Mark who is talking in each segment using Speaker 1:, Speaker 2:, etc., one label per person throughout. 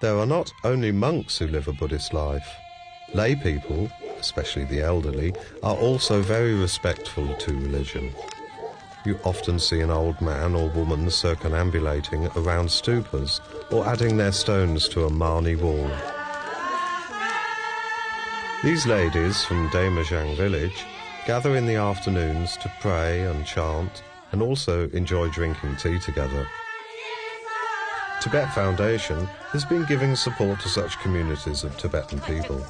Speaker 1: There are not only monks who live a Buddhist life. Lay people, especially the elderly, are also very respectful to religion. You often see an old man or woman circumambulating around stupas or adding their stones to a Mani wall. These ladies from Damajang village gather in the afternoons to pray and chant and also enjoy drinking tea together. Tibet Foundation has been giving support to such communities of Tibetan people.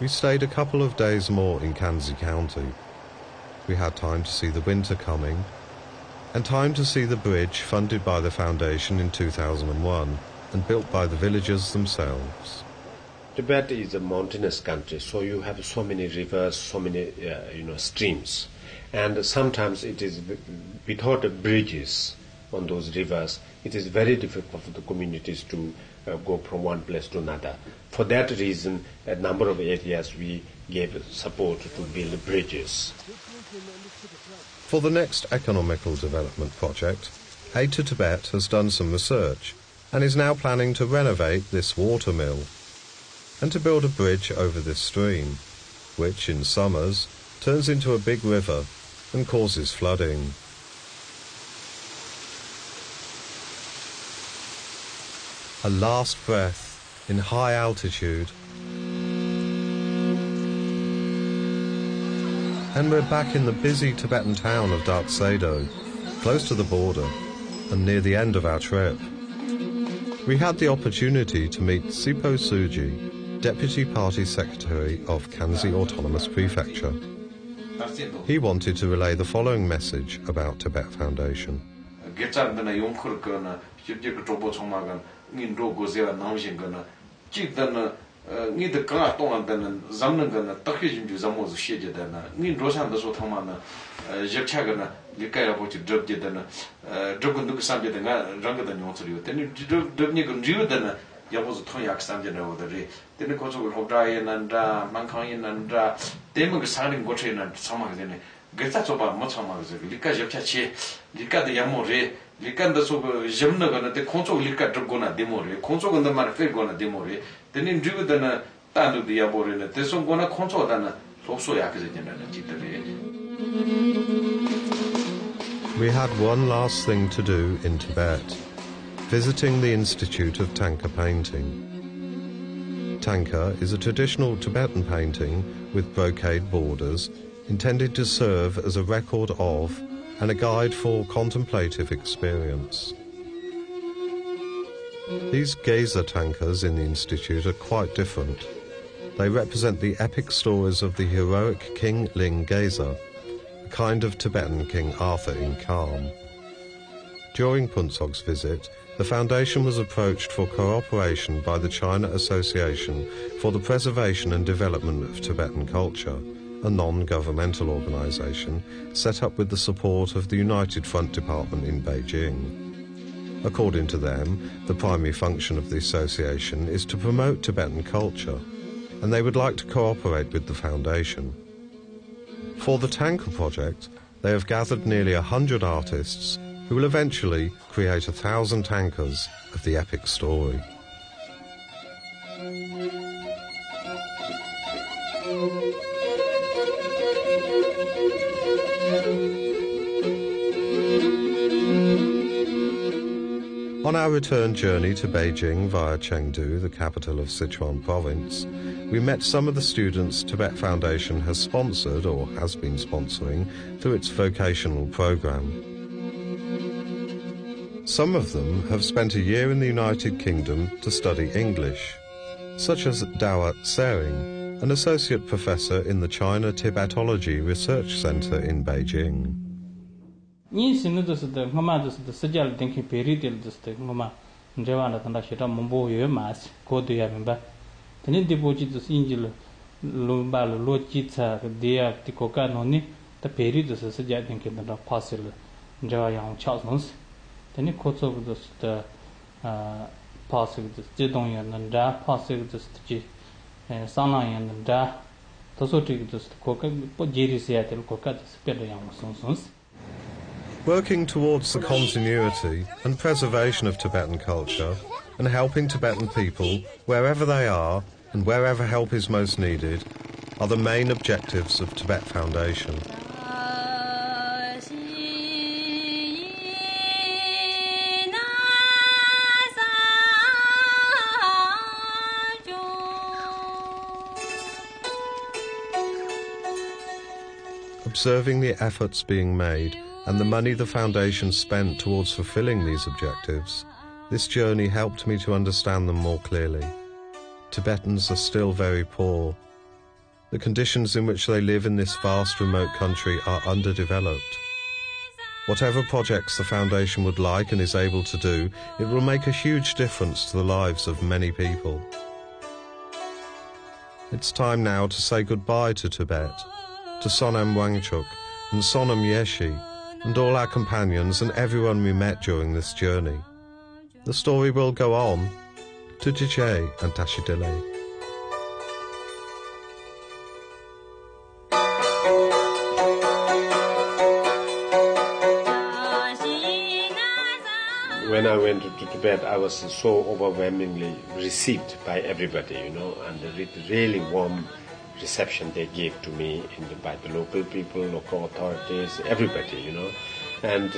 Speaker 1: We stayed a couple of days more in Kanzi County. We had time to see the winter coming and time to see the bridge funded by the foundation in 2001 and built by the villagers themselves.
Speaker 2: Tibet is a mountainous country, so you have so many rivers, so many streams, and sometimes it is without bridges on those rivers. It is very difficult for the communities to go from one place to another. For that reason, a number of areas we gave support to build bridges.
Speaker 1: For the next economical development project, Aid to Tibet has done some research and is now planning to renovate this water mill and to build a bridge over this stream, which in summers turns into a big river and causes flooding. A last breath in high altitude. And we're back in the busy Tibetan town of Darksedo, close to the border and near the end of our trip. We had the opportunity to meet Sipo Suji, Deputy Party Secretary of Kanzi Autonomous Prefecture. He wanted to relay the following message about Tibet Foundation. We had one last thing to do in Tibet, visiting the Institute of Tanka Painting. Tanka is a traditional Tibetan painting with brocade borders intended to serve as a record of and a guide for contemplative experience. These Geza tankas in the Institute are quite different. They represent the epic stories of the heroic King Ling Geza, a kind of Tibetan King Arthur in Kham. During Puntsog's visit, the Foundation was approached for cooperation by the China Association for the Preservation and Development of Tibetan Culture, a non-governmental organisation set up with the support of the United Front Department in Beijing. According to them, the primary function of the association is to promote Tibetan culture, and they would like to cooperate with the Foundation. For the Tanka project, they have gathered nearly 100 artists who will eventually create 1,000 tankas of the epic story. On our return journey to Beijing via Chengdu, the capital of Sichuan province, we met some of the students Tibet Foundation has sponsored or has been sponsoring through its vocational program. Some of them have spent a year in the United Kingdom to study English, such as Dawa Tsering, an associate professor in the China Tibetology Research Center in Beijing. Working towards the continuity and preservation of Tibetan culture and helping Tibetan people wherever they are and wherever help is most needed are the main objectives of Tibet Foundation. Observing the efforts being made and the money the Foundation spent towards fulfilling these objectives, this journey helped me to understand them more clearly. Tibetans are still very poor. The conditions in which they live in this vast remote country are underdeveloped. Whatever projects the Foundation would like and is able to do, it will make a huge difference to the lives of many people. It's time now to say goodbye to Tibet, to Sonam Wangchuk and Sonam Yeshi, and all our companions and everyone we met during this journey. The story will go on to Jije and Tashidele.
Speaker 2: When I went to Tibet, I was so overwhelmingly received by everybody, and the really warm reception they gave to me by the local people, local authorities, everybody, And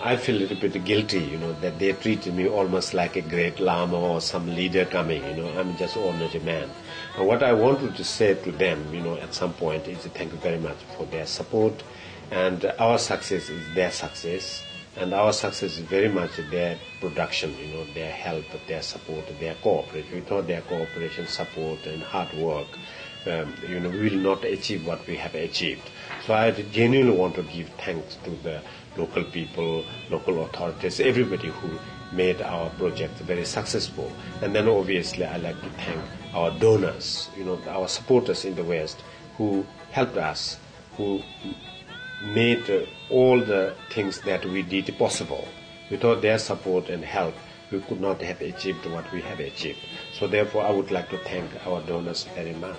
Speaker 2: I feel a little bit guilty, that they treated me almost like a great lama or some leader coming, I'm just an ordinary man. And what I wanted to say to them, at some point is thank you very much for their support, and our success is their success, and our success is very much their production, their help, their support, their cooperation. Without their cooperation, support, and hard work, we will not achieve what we have achieved. So I genuinely want to give thanks to the local people, local authorities, everybody who made our project very successful. And then obviously I like to thank our donors, our supporters in the West who helped us, who made all the things that we did possible. Without their support and help, we could not have achieved what we have achieved. So therefore I would like to thank our donors very much.